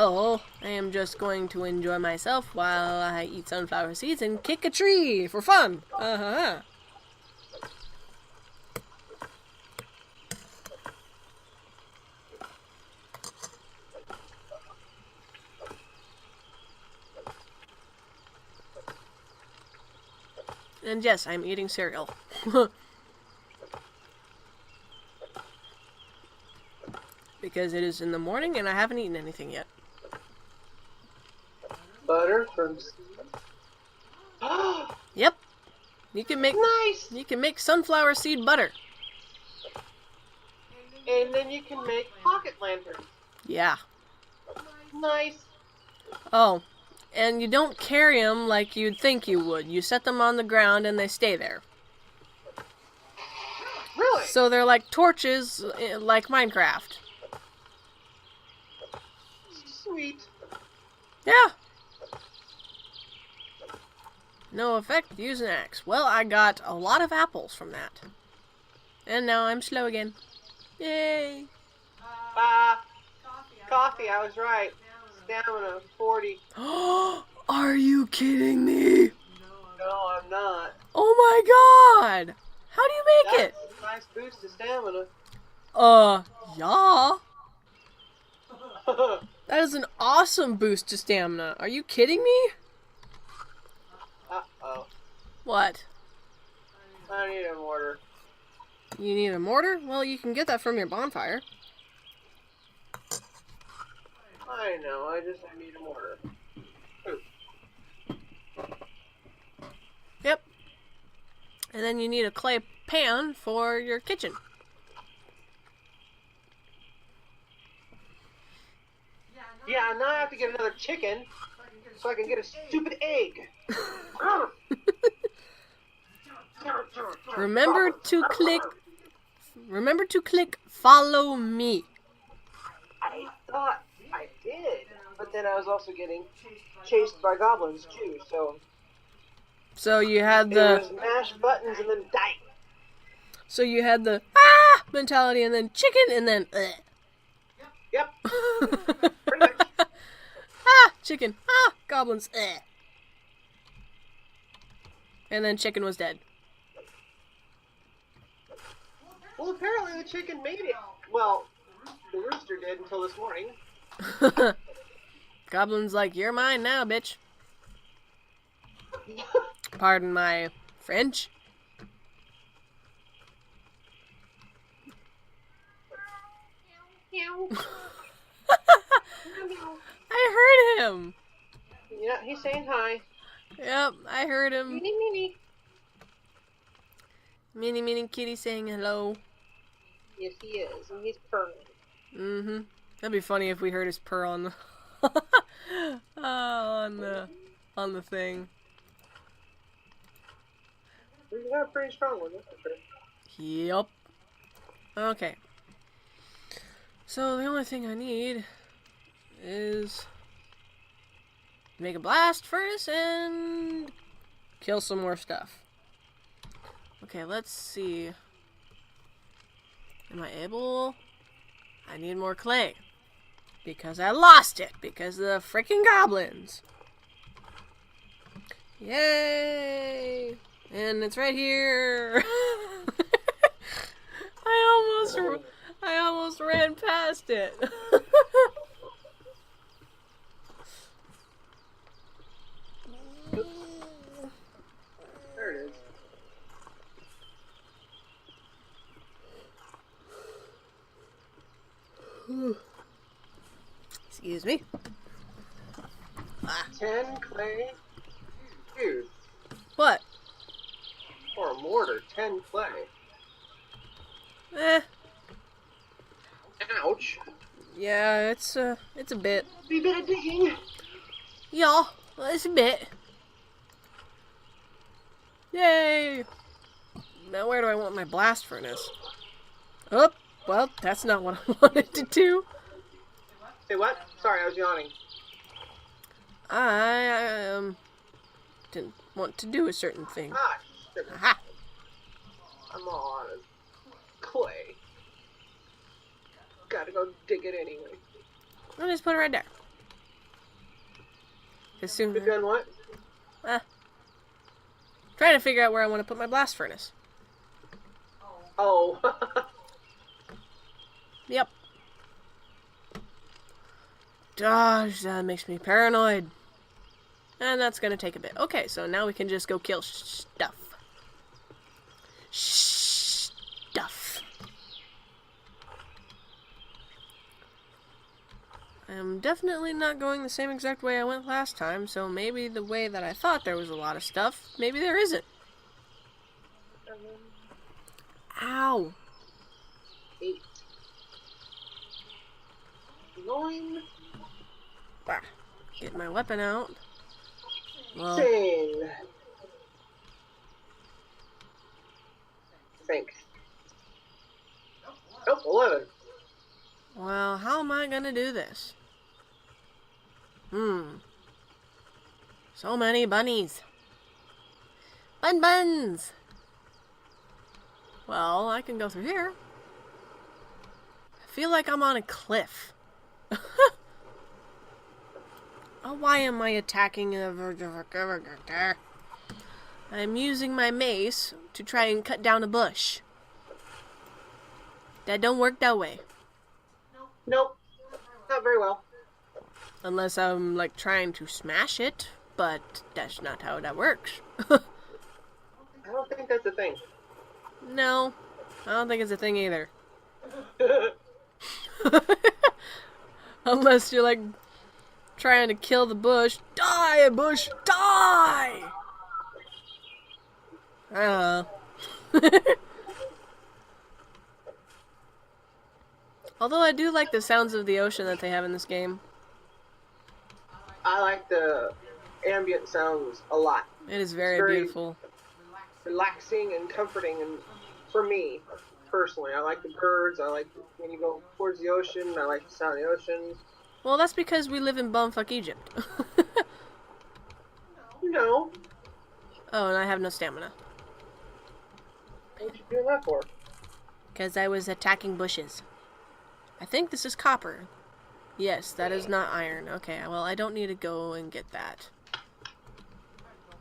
So, I am just going to enjoy myself while I eat sunflower seeds and kick a tree for fun. Uh-huh. And yes, I'm eating cereal. Because it is in the morning and I haven't eaten anything yet. Butter from... Yep. You can make Nice! You can make sunflower seed butter. And then you can make pocket lanterns. Yeah. Nice. Oh, and you don't carry them like you'd think you would. You set them on the ground and they stay there. Really? So they're like torches, like Minecraft. Sweet. Yeah. No effect, use an axe. Well, I got a lot of apples from that. And now I'm slow again. Yay. Coffee, I was right. Stamina 40. Are you kidding me? No, I'm not. Oh my god! How do you make it? That's a nice boost to stamina. Yeah. That is an awesome boost to stamina. Are you kidding me? Uh-oh. What? I need a mortar. You need a mortar? Well, you can get that from your bonfire. I know, I need a mortar. Ooh. Yep. And then you need a clay pan for your kitchen. Yeah, now I have to get another chicken so I can get a stupid egg. Remember to click follow me. I thought I did, but then I was also getting chased by goblins too, so... So you had It the... was mash buttons and then die. So you had the mentality and then chicken and then Yep. Pretty much. chicken. Goblins. And then chicken was dead. Well, apparently the chicken made it. Well, the rooster did until this morning. Goblin's like, you're mine now, bitch. Pardon my French. I heard him. Yeah, he's saying hi. Yep, I heard him. Meanie. Meanie kitty saying hello. Yes, he is, and he's purring. Mm-hmm. That'd be funny if we heard his purr on the on the thing. He's got a pretty strong one, that's for sure. Yep. Okay. So the only thing I need is make a blast furnace and kill some more stuff. Okay, let's see. Am I able? I need more clay. Because I lost it. Because of the freaking goblins. Yay! And it's right here. I almost ran past it. There it is. Excuse me. 10 clay. Dude. What? Or a mortar, 10 clay. Ouch. Yeah, it's a bit. Be a bit of digging. Yeah, it's a bit. Yay! Now where do I want my blast furnace? Oh, well, that's not what I wanted to do. Say what? Sorry, I was yawning. I didn't want to do a certain thing. Shit. Aha! I'm all out of clay. Gotta go dig it anyway. I'll just put it right there. As soon You've done what? Trying to figure out where I want to put my blast furnace. Oh. Yep. Gosh, that makes me paranoid. And that's gonna take a bit. Okay, so now we can just go kill stuff. Stuff. I'm definitely not going the same exact way I went last time, so maybe the way that I thought there was a lot of stuff, maybe there isn't. Ow. 8. 9. Bah. Get my weapon out. Well, 10. Thanks. Oh, 11. well, how am I gonna do this? So many bunnies. Buns! Well, I can go through here. I feel like I'm on a cliff. Oh, why am I attacking I'm using my mace to try and cut down a bush. That don't work that way. Nope. Not very well. Unless I'm, like, trying to smash it, but that's not how that works. I don't think that's a thing. No, I don't think it's a thing either. Unless you're, like, trying to kill the bush. Die, bush, die! I don't know. Although I do like the sounds of the ocean that they have in this game. I like the ambient sounds a lot. It is very beautiful. Relaxing and comforting, and for me, personally, I like the birds, I like when you go towards the ocean, I like the sound of the ocean. Well, that's because we live in bumfuck Egypt. No. Oh, and I have no stamina. What you doing that for? Because I was attacking bushes. I think this is copper. Yes, that is not iron. Okay, well, I don't need to go and get that.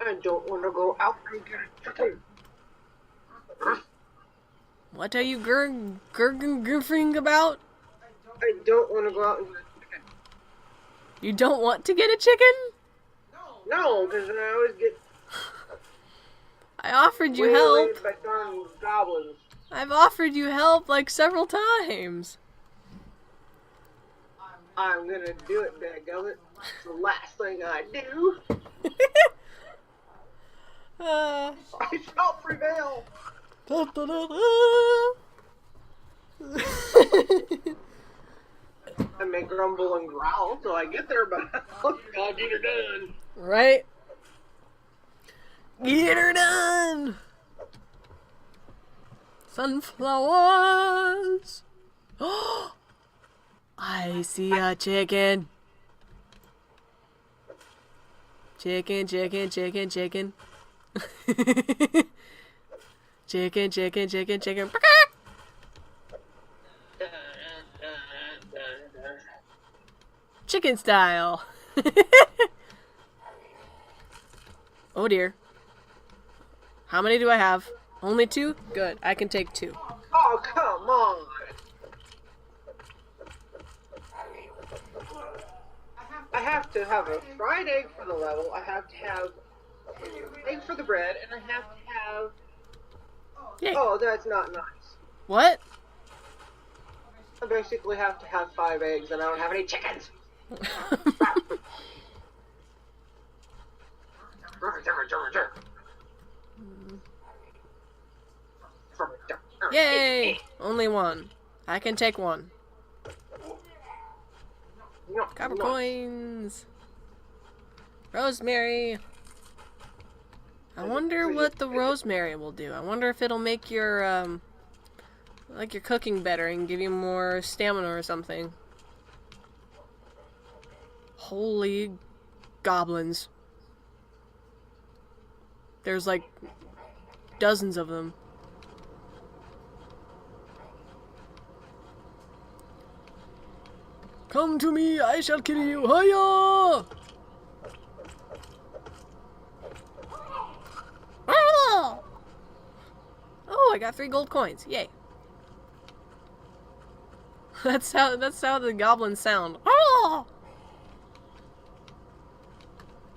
I don't want to go out and get a chicken. What are you gurgling about? I don't want to go out and get a chicken. You don't want to get a chicken? No, because I always get I offered you waylaid help. by darn goblins. I've offered you help like several times. I'm gonna do it, dadgummit. It's the last thing I do. I shall prevail. I may grumble and growl till I get there, but I'll get her done. Right? Get her done! Sunflowers! I see a chicken. Chicken, chicken, chicken, chicken. Chicken, chicken, chicken, chicken. Chicken style. Oh dear. How many do I have? Only 2? Good. I can take 2. Oh, come on. I have to have a fried egg for the level, I have to have egg for the bread, and I have to have... Yay. Oh, that's not nice. What? I basically have to have 5 eggs, and I don't have any chickens. Yay! Only 1. I can take 1. Copper coins! Rosemary! I wonder what the rosemary will do. I wonder if it'll make your, like your cooking better and give you more stamina or something. Holy goblins. There's like dozens of them. Come to me, I shall kill you. Hiya! I got 3 gold coins. Yay. That's how the goblins sound. Oh!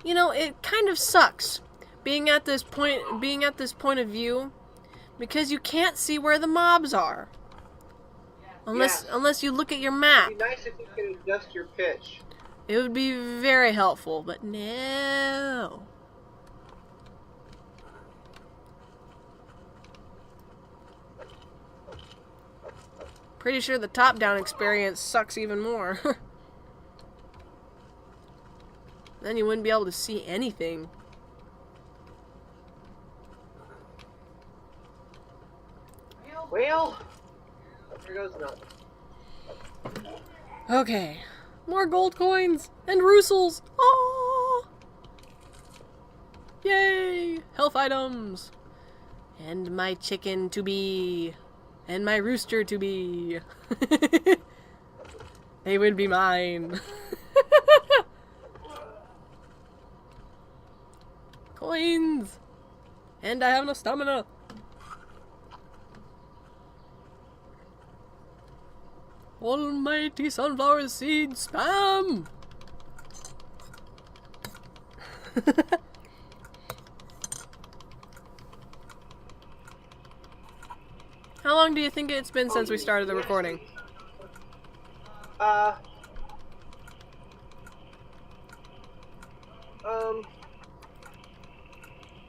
You know, it kind of sucks being at this point of view because you can't see where the mobs are. Unless you look at your map. It'd be nice if you could adjust your pitch. It would be very helpful, but no. Pretty sure the top-down experience sucks even more. Then you wouldn't be able to see anything. Well, there goes nothing. Okay. More gold coins and Rusels. Oh! Yay! Health items. And my chicken to be. And my rooster to be. They would be mine. Coins! And I have no stamina. Almighty sunflower seed spam! How long do you think it's been since we started the recording?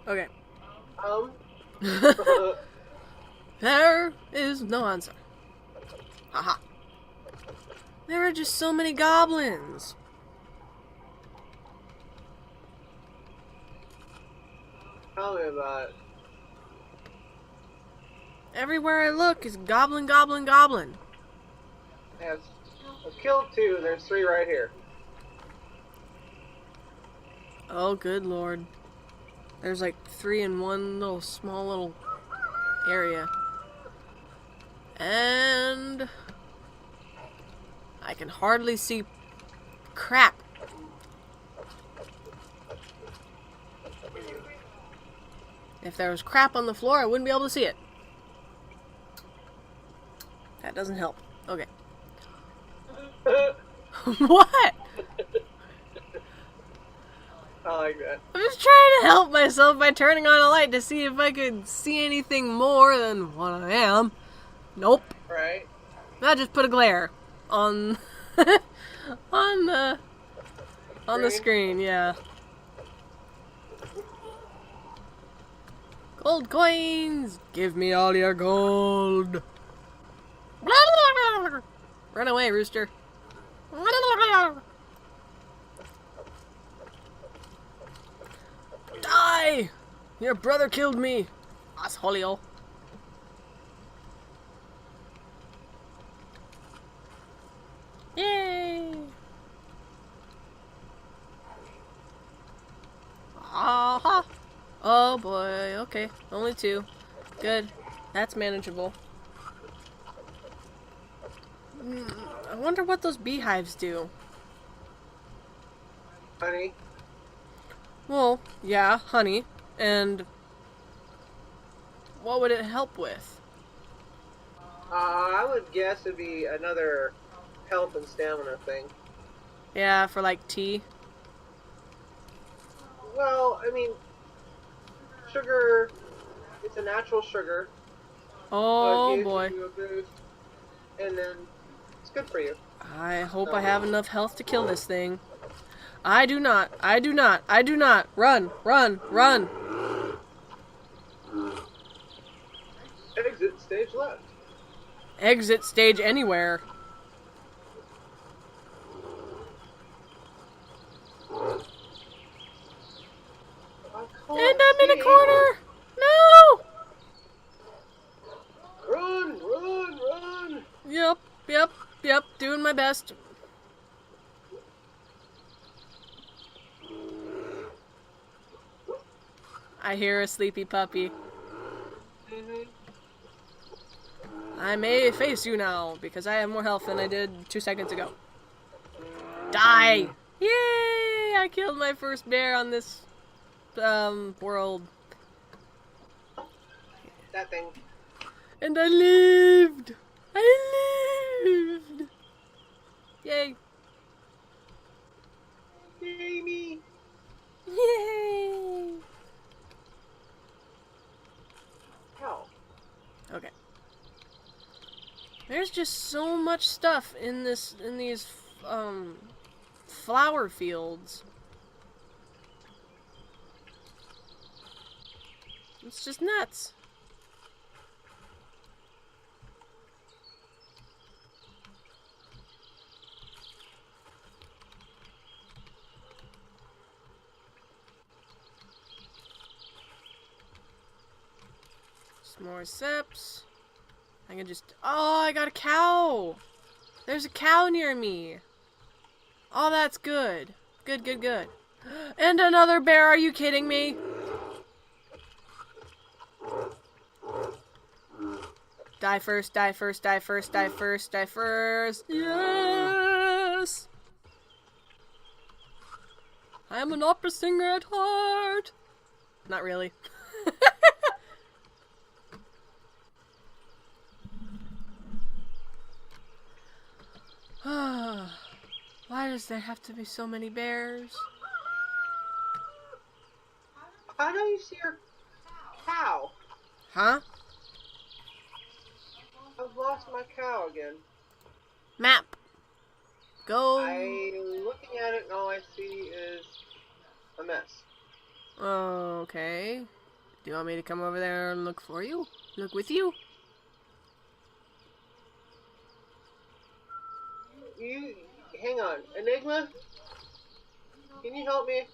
Okay. There is no answer. Aha. There are just so many goblins. Tell me about it. Everywhere I look is goblin, goblin, goblin. I've killed 2, there's 3 right here. Oh, good lord. There's like 3 in one small little area. And I can hardly see crap. If there was crap on the floor, I wouldn't be able to see it. That doesn't help. Okay. What? I like that. I'm just trying to help myself by turning on a light to see if I could see anything more than what I am. Nope. Right. I just put a glare on on the screen, yeah. Gold coins! Give me all your gold! Run away, rooster. Die! Your brother killed me! Asshole. Yay! Aha! Oh boy, okay. Only 2. Good. That's manageable. I wonder what those beehives do. Honey? Well, yeah, honey. And what would it help with? I would guess it'd be another health and stamina thing. Yeah, for like tea. Well, I mean, sugar, it's a natural sugar. Oh So it gives boy. you a boost, and then it's good for you. I hope I have enough health to kill this thing. I do not. I do not. I do not. Run. Run. Run. Exit stage left. Exit stage anywhere. And I'm in a corner. No. Run, run, run. Yep. Yep. Yep. Doing my best. I hear a sleepy puppy. I may face you now, because I have more health than I did 2 seconds ago. Die! Yay! I killed my first bear on this, world. That thing. And I lived! I lived! Yay! Yay me! Yay! How? Okay. There's just so much stuff in these flower fields. It's just nuts. Some more seps. I can just... Oh, I got a cow! There's a cow near me. Oh, that's good. Good, good, good. And another bear, are you kidding me? Die first, die first, die first, die first, die first. Yes! I am an opera singer at heart. Not really. Why does there have to be so many bears? How do you see your cow? Huh? I've lost my cow again. Map. Go. I'm looking at it and all I see is a mess. Okay. Do you want me to come over there and look for you? Look with you? You, hang on. Enigma? Can you help me?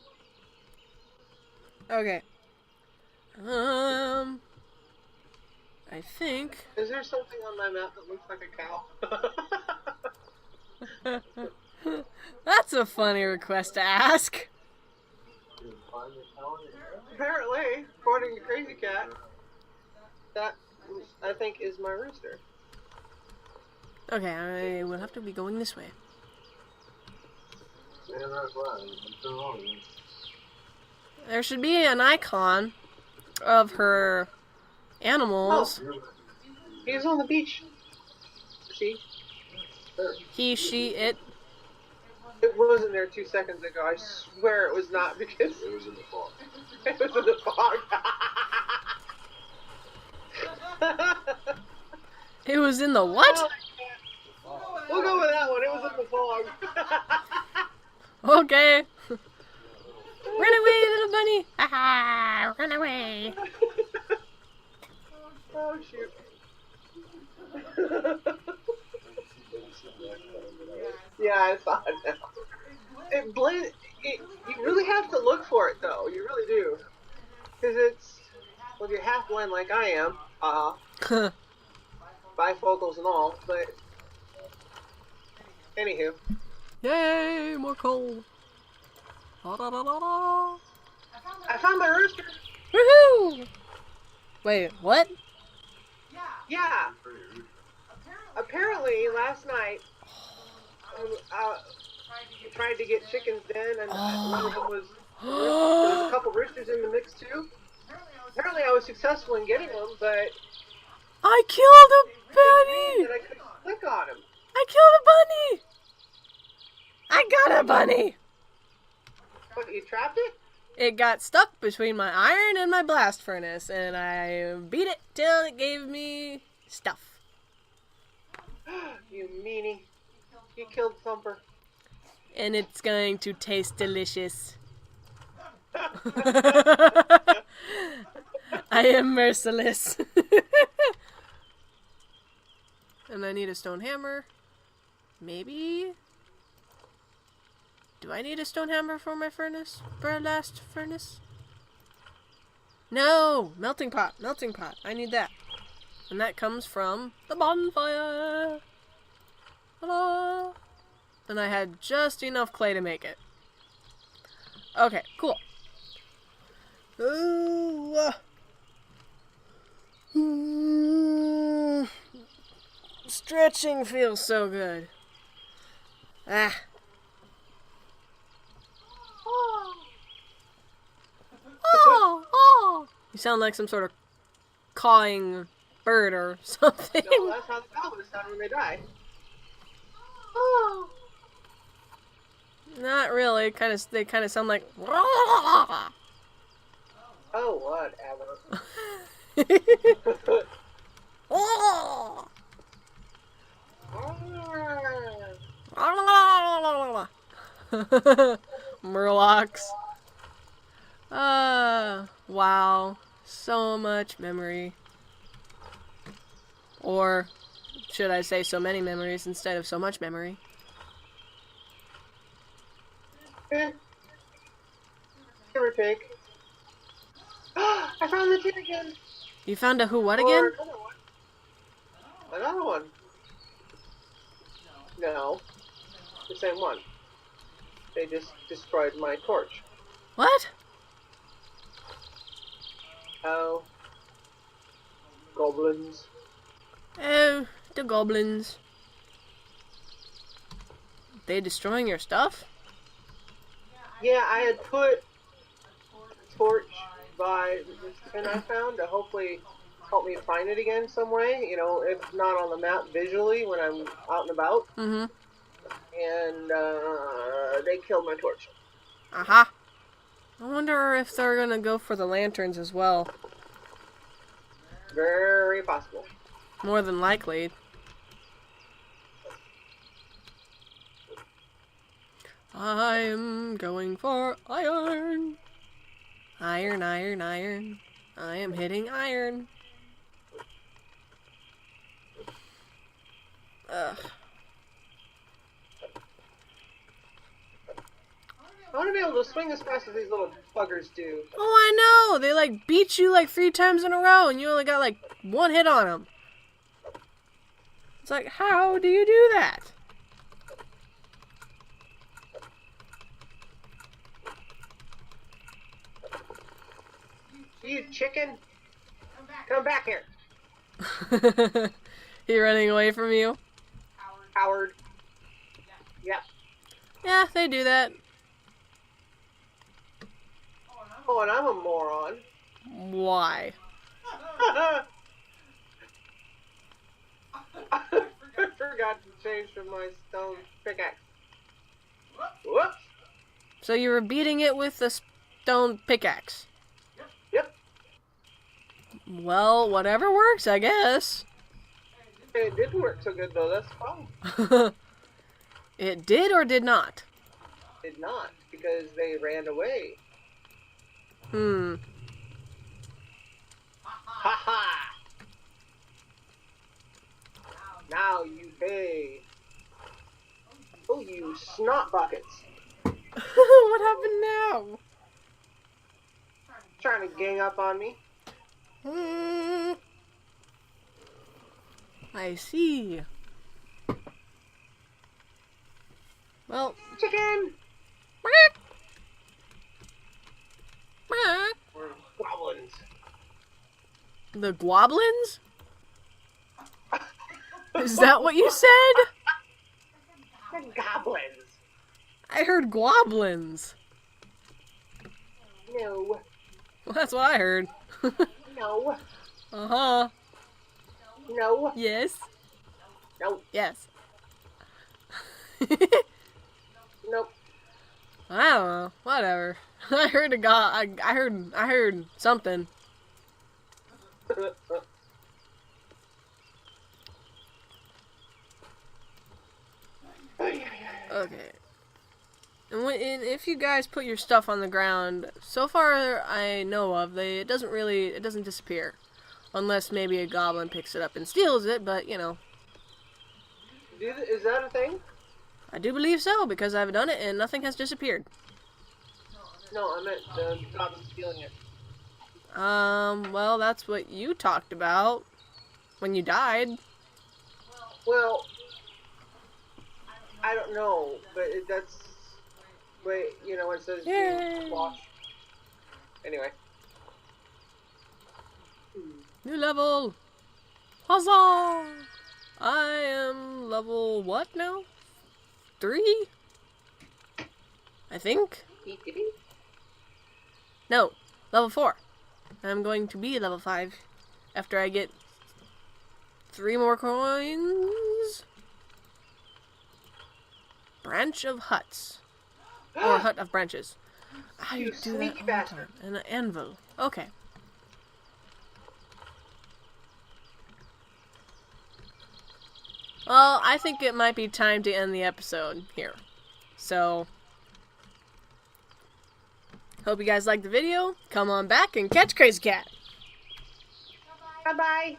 Okay. I think... Is there something on my map that looks like a cow? That's a funny request to ask. Apparently, according to Crazy Cat, that, I think, is my rooster. Okay, I will have to be going this way. There should be an icon of her animals. Oh, he's on the beach. See? He, she, it. It wasn't there 2 seconds ago. I swear it was not because it was in the fog. It was in the fog. It was in the what? We'll go with that one. It was in the fog. Okay. Run away, little bunny! Haha! Run away! Oh shoot. Yeah, I saw it now. It blend. You really have to look for it though. You really do. Because it's, well, you're half blind like I am. Bifocals and all. But anywho. Yay! More coal! Da, da, da, da, da. I found my rooster. Woohoo! Wait, what? Yeah. Apparently, last night, tried to get chickens in, and one of them was, there was a couple roosters in the mix too. Apparently, I was successful in getting them, but I killed a bunny! that I couldn't click on them. I killed a bunny! I got a bunny! What, you trapped it? It got stuck between my iron and my blast furnace, and I beat it till it gave me stuff. You meanie. You killed Thumper. And it's going to taste delicious. I am merciless. And I need a stone hammer. Maybe? Do I need a stone hammer for my furnace? For our last furnace? No! Melting pot, melting pot. I need that. And that comes from the bonfire. Ta-da! And I had just enough clay to make it. Okay, cool. Ooh, stretching feels so good. Ah. Oh, oh. You sound like some sort of cawing bird or something. No, that's how the goblins sound when they die. Oh. Not really. They kind of sound like. Oh, whatever. Murlocs. Wow. So much memory. Or should I say so many memories instead of so much memory? Give or take. I found the tin again. You found a who what Or again? another one. Another one. No. The same one. They just destroyed my torch. What? Oh. Goblins. Oh, the goblins. They destroying your stuff? Yeah, I had put a torch by this tin I found to hopefully help me find it again some way. You know, if not on the map visually when I'm out and about. Mm-hmm. And they killed my torch. Aha. I wonder if they're gonna go for the lanterns as well. Very possible. More than likely. I am going for iron. Iron, iron, iron. I am hitting iron. Ugh. I want to be able to swing as fast as these little buggers do. Oh, I know! They like beat you like 3 times in a row and you only got like 1 hit on them. It's like, how do you do that? You chicken! Come back here! He running away from you? Howard. Yep. Yeah, they do that. Oh, and I'm a moron. Why? I forgot to change from my stone pickaxe. Whoops! So you were beating it with the stone pickaxe? Yep. Well, whatever works, I guess. It didn't work so good though, that's fine. It did or did not? Did not, because they ran away. Hmm. Ha ha! Now you pay. Oh, you snot buckets. What happened now? Trying to gang up on me. Hmm. I see. Well, Chicken! quack. Quack. Or goblins. The goblins? Is that what you said? The goblins. I heard goblins. No. Well, that's what I heard. No. Uh-huh. No. Yes. No. Yes. Nope. I don't know. Whatever. I heard I heard something. Okay. And if you guys put your stuff on the ground, so far I know of, it doesn't disappear. Unless maybe a goblin picks it up and steals it, but, you know. Is that a thing? I do believe so, because I've done it and nothing has disappeared. No, I meant the goblin stealing it. Well, that's what you talked about when you died. Well, I don't know, but that's... Wait, you know, it says Yay. wash. Anyway. New level! Huzzah! I am level what now? 3? I think? No, level 4. I'm going to be level 5 after I get 3 more coins. Branch of huts. Or hut of branches. How do you do that all the time? And an anvil. Okay. Well, I think it might be time to end the episode here. So, hope you guys liked the video. Come on back and catch Crazy Cat. Bye-bye.